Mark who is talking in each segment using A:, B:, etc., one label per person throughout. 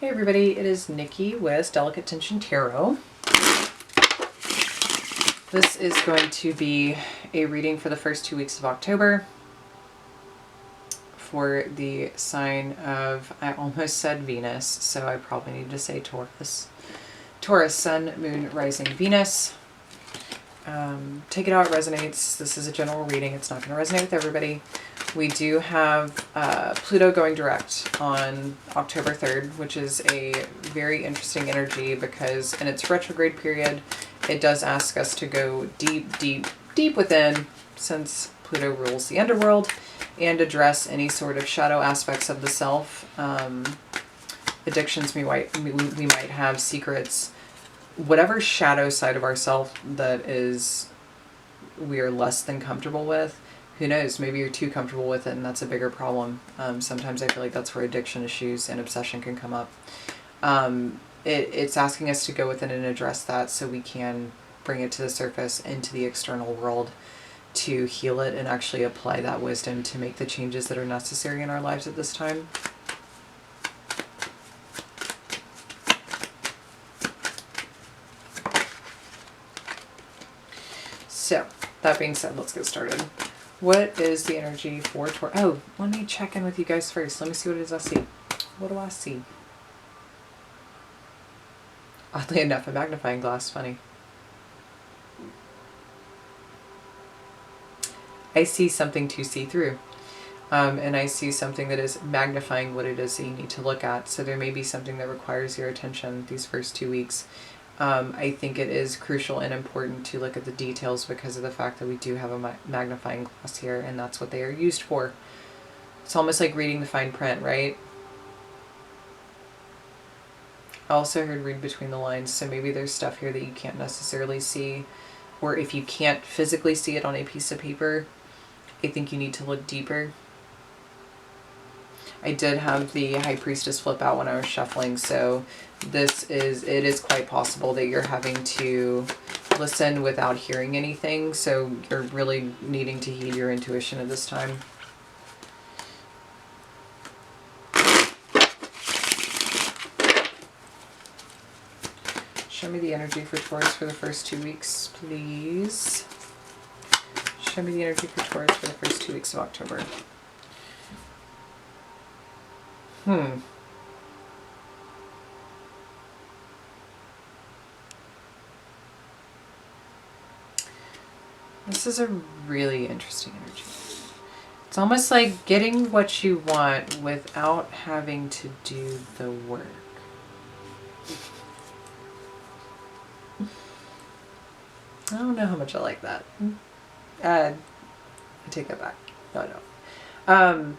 A: Hey everybody, it is Nikki with Delicate Tension Tarot. This is going to be a reading for the first 2 weeks of October for the sign of, I almost said Venus, so I probably need to say Taurus. Taurus, Sun, Moon, Rising, Venus. Take it how it resonates. This is a general reading. It's not going to resonate with everybody. We do have Pluto going direct on October 3rd, which is a very interesting energy because in its retrograde period, it does ask us to go deep, deep, deep within, since Pluto rules the underworld, and address any sort of shadow aspects of the self, addictions we might have, secrets, whatever shadow side of ourself that we are less than comfortable with. Who knows, maybe you're too comfortable with it and that's a bigger problem. Sometimes I feel like that's where addiction issues and obsession can come up. It's asking us to go within and address that so we can bring it to the surface into the external world to heal it and actually apply that wisdom to make the changes that are necessary in our lives at this time. So, that being said, let's get started. What is the energy for Taurus? Oh, let me check in with you guys first. Let me see what it is I see. What do I see? Oddly enough, a magnifying glass. Funny. I see something to see through. And I see something that is magnifying what it is that you need to look at. So there may be something that requires your attention these first 2 weeks. I think it is crucial and important to look at the details because of the fact that we do have a magnifying glass here, and that's what they are used for. It's almost like reading the fine print, right? I also heard read between the lines, so maybe there's stuff here that you can't necessarily see, or if you can't physically see it on a piece of paper, I think you need to look deeper. I did have the High Priestess flip out when I was shuffling, so it is quite possible that you're having to listen without hearing anything, so you're really needing to heed your intuition at this time. Show me the energy for Taurus for the first 2 weeks, please. Show me the energy for Taurus for the first 2 weeks of October. This is a really interesting energy. It's almost like getting what you want without having to do the work. I don't know how much I like that. I take that back. No.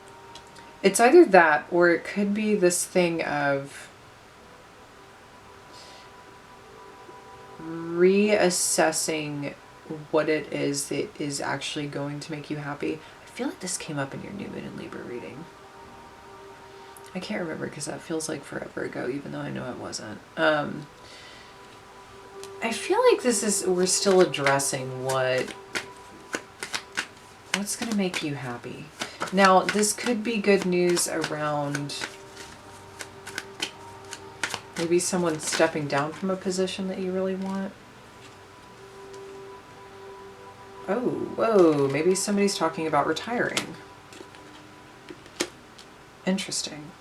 A: It's either that or it could be this thing of reassessing what it is that is actually going to make you happy. I feel like this came up in your New Moon and Libra reading. I can't remember because that feels like forever ago, even though I know it wasn't. I feel like we're still addressing what's going to make you happy. Now, this could be good news around maybe someone stepping down from a position that you really want. Oh, whoa, maybe somebody's talking about retiring. Interesting.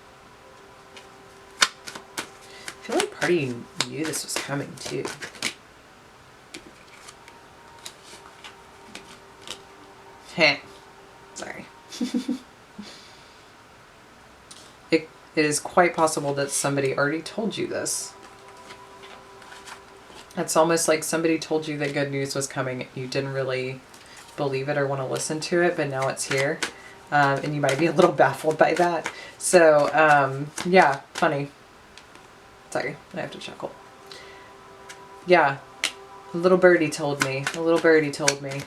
A: I feel like part of you knew this was coming too. Heh. Sorry. It is quite possible that somebody already told you this. It's almost like somebody told you that good news was coming. You didn't really believe it or want to listen to it, but now it's here. And you might be a little baffled by that. So, yeah, funny. Sorry, I have to chuckle. Yeah, a little birdie told me. A little birdie told me.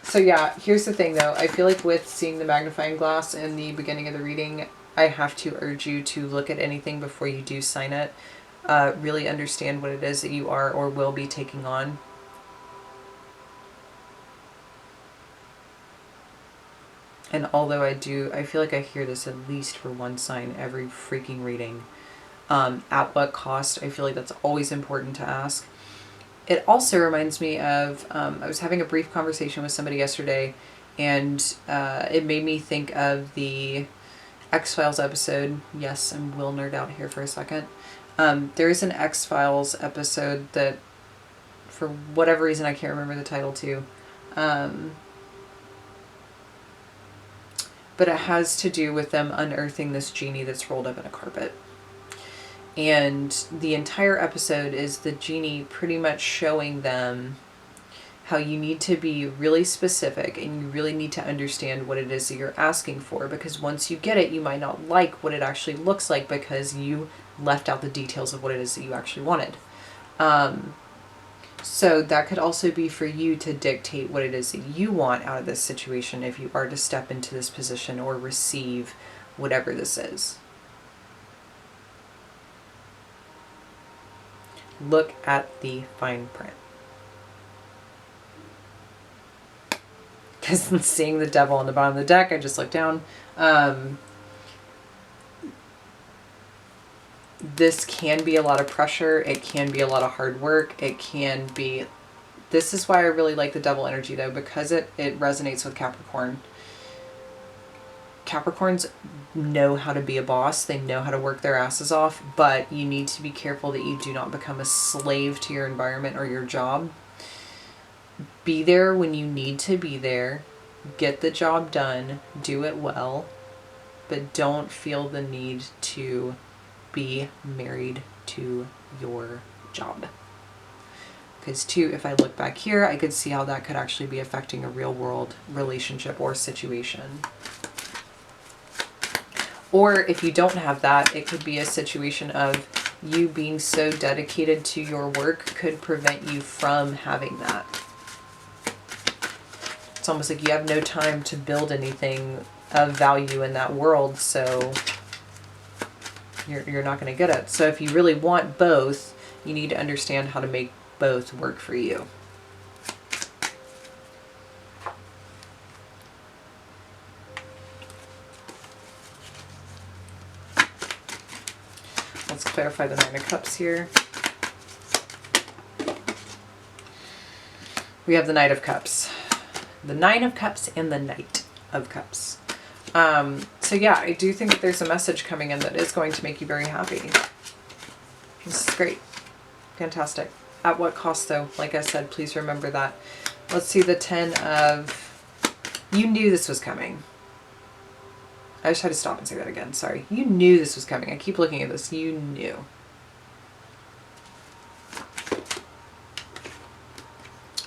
A: So yeah, here's the thing though. I feel like with seeing the magnifying glass in the beginning of the reading, I have to urge you to look at anything before you do sign it. Really understand what it is that you are or will be taking on. And although I feel like I hear this at least for one sign every freaking reading. At what cost? I feel like that's always important to ask. It also reminds me of, I was having a brief conversation with somebody yesterday, and it made me think of the X-Files episode. Yes, I will nerd out here for a second. There is an X-Files episode that, for whatever reason, I can't remember the title to. But it has to do with them unearthing this genie that's rolled up in a carpet. And the entire episode is the genie pretty much showing them how you need to be really specific and you really need to understand what it is that you're asking for, because once you get it, you might not like what it actually looks like because you left out the details of what it is that you actually wanted. So that could also be for you to dictate what it is that you want out of this situation if you are to step into this position or receive whatever this is. Look at the fine print. Because seeing the devil on the bottom of the deck, I just looked down. This can be a lot of pressure. It can be a lot of hard work. It can be... This is why I really like the devil energy, though, because it resonates with Capricorn. Capricorns know how to be a boss. They know how to work their asses off, but you need to be careful that you do not become a slave to your environment or your job. Be there when you need to be there. Get the job done. Do it well. But don't feel the need to be married to your job. Because too, if I look back here, I could see how that could actually be affecting a real world relationship or situation. Or if you don't have that, it could be a situation of you being so dedicated to your work could prevent you from having that. It's almost like you have no time to build anything of value in that world, so you're not going to get it. So if you really want both, you need to understand how to make both work for you. Let's clarify the Nine of Cups here. We have the Knight of Cups. The Nine of Cups and the Knight of Cups. So yeah, I do think that there's a message coming in that is going to make you very happy. This is great. Fantastic. At what cost, though? Like I said, please remember that. Let's see the 10 of... You knew this was coming. I just had to stop and say that again. Sorry. You knew this was coming. I keep looking at this. You knew.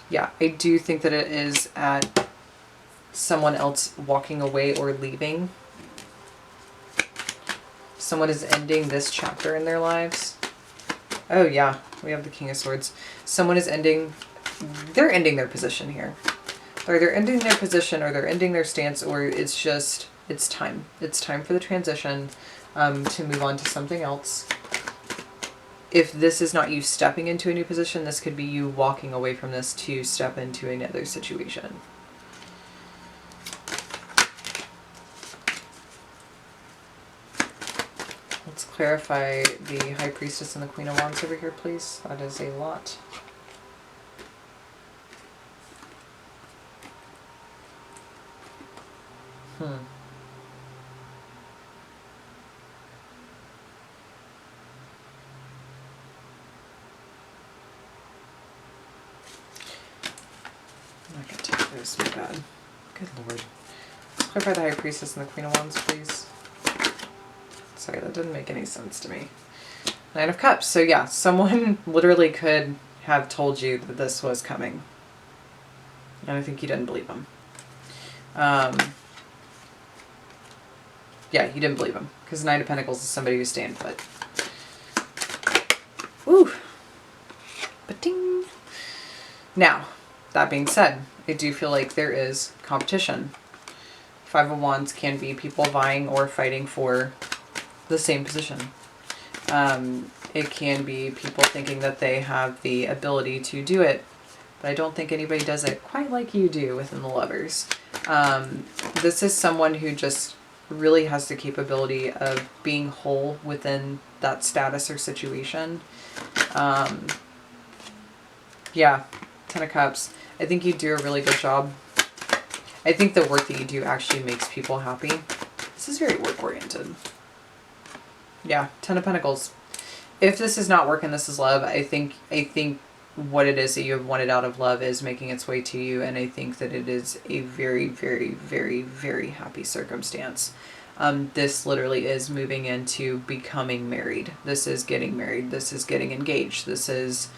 A: Yeah, I do think that it is at someone else walking away or leaving. Someone is ending this chapter in their lives. Oh yeah, we have the King of Swords. Someone is ending, they're ending their position here. Or they're ending their position, or they're ending their stance, or it's just, it's time. It's time for the transition to move on to something else. If this is not you stepping into a new position, this could be you walking away from this to step into another situation. Let's clarify the High Priestess and the Queen of Wands over here, please. That is a lot. I'm not going to take this, my bad. Good lord. Let's clarify the High Priestess and the Queen of Wands, please. Sorry, that didn't make any sense to me. Nine of Cups. So yeah, someone literally could have told you that this was coming. And I think you didn't believe them. Yeah, you didn't believe them. Because Nine of Pentacles is somebody who's staying put. Woo! Ba-ding! Now, that being said, I do feel like there is competition. Five of Wands can be people vying or fighting for the same position. It can be people thinking that they have the ability to do it, but I don't think anybody does it quite like you do within the Lovers. This is someone who just really has the capability of being whole within that status or situation. Yeah, Ten of Cups. I think you do a really good job. I think the work that you do actually makes people happy. This is very work-oriented. Yeah, Ten of Pentacles. If this is not work and this is love, I think what it is that you have wanted out of love is making its way to you, and I think that it is a very, very, very, very happy circumstance. This literally is moving into becoming married. This is getting married. This is getting engaged. This is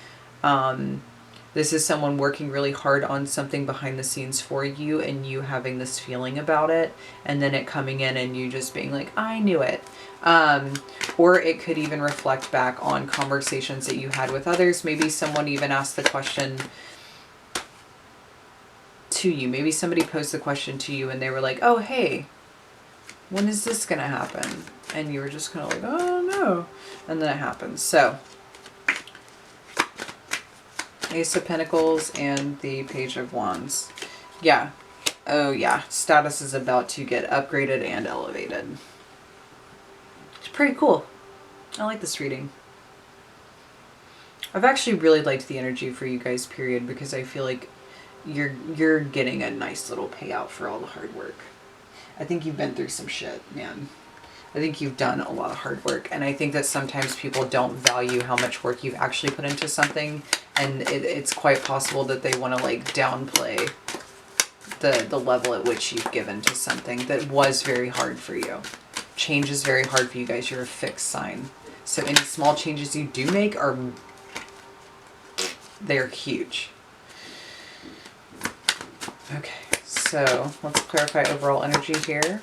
A: someone working really hard on something behind the scenes for you, and you having this feeling about it, and then it coming in and you just being like, I knew it. Or it could even reflect back on conversations that you had with others. Maybe someone even asked the question to you. Maybe somebody posed the question to you and they were like, oh, hey, when is this going to happen? And you were just kind of like, oh, no. And then it happens. So, Ace of Pentacles and the Page of Wands. Yeah. Oh, yeah. Status is about to get upgraded and elevated. It's pretty cool. I like this reading. I've actually really liked the energy for you guys, period, because I feel like you're getting a nice little payout for all the hard work. I think you've been through some shit, man. I think you've done a lot of hard work, and I think that sometimes people don't value how much work you've actually put into something, and it's quite possible that they want to like downplay the level at which you've given to something that was very hard for you. Change is very hard for you guys. You're a fixed sign. So any small changes you do make they're huge. Okay, so let's clarify overall energy here.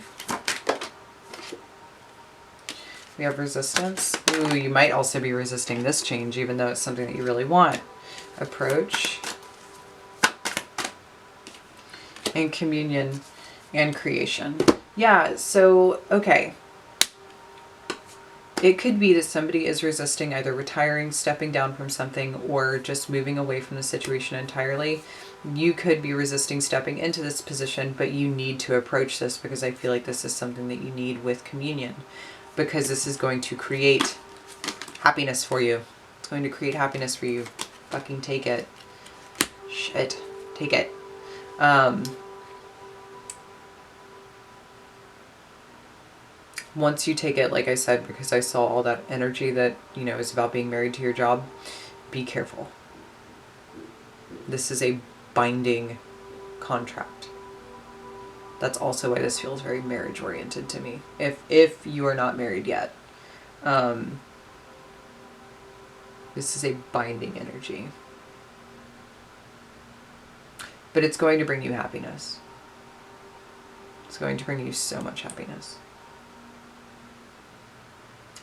A: We have resistance. Ooh, you might also be resisting this change, even though it's something that you really want. Approach. And communion and creation. Yeah, so, okay. It could be that somebody is resisting either retiring, stepping down from something, or just moving away from the situation entirely. You could be resisting stepping into this position, but you need to approach this because I feel like this is something that you need with communion, because this is going to create happiness for you. It's going to create happiness for you. Fucking take it. Shit. Take it. Once you take it, like I said, because I saw all that energy that, you know, is about being married to your job, be careful. This is a binding contract. That's also why this feels very marriage oriented to me. If you are not married yet, this is a binding energy. But it's going to bring you happiness. It's going to bring you so much happiness.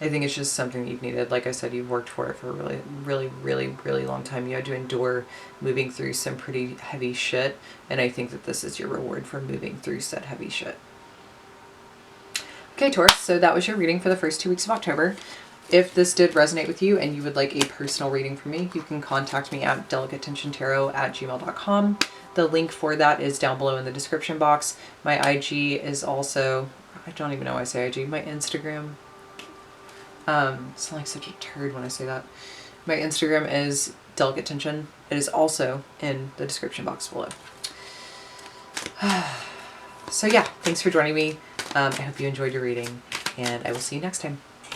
A: I think it's just something you've needed. Like I said, you've worked for it for a really, really, really, really long time. You had to endure moving through some pretty heavy shit. And I think that this is your reward for moving through said heavy shit. Okay, Taurus. So that was your reading for the first 2 weeks of October. If this did resonate with you and you would like a personal reading from me, you can contact me at delicatetensiontarot@gmail.com. The link for that is down below in the description box. My IG is also, I don't even know why I say IG, my Instagram. I sound like such a turd when I say that. My Instagram is Delicate Tension. It is also in the description box below. So yeah, thanks for joining me. I hope you enjoyed your reading, and I will see you next time.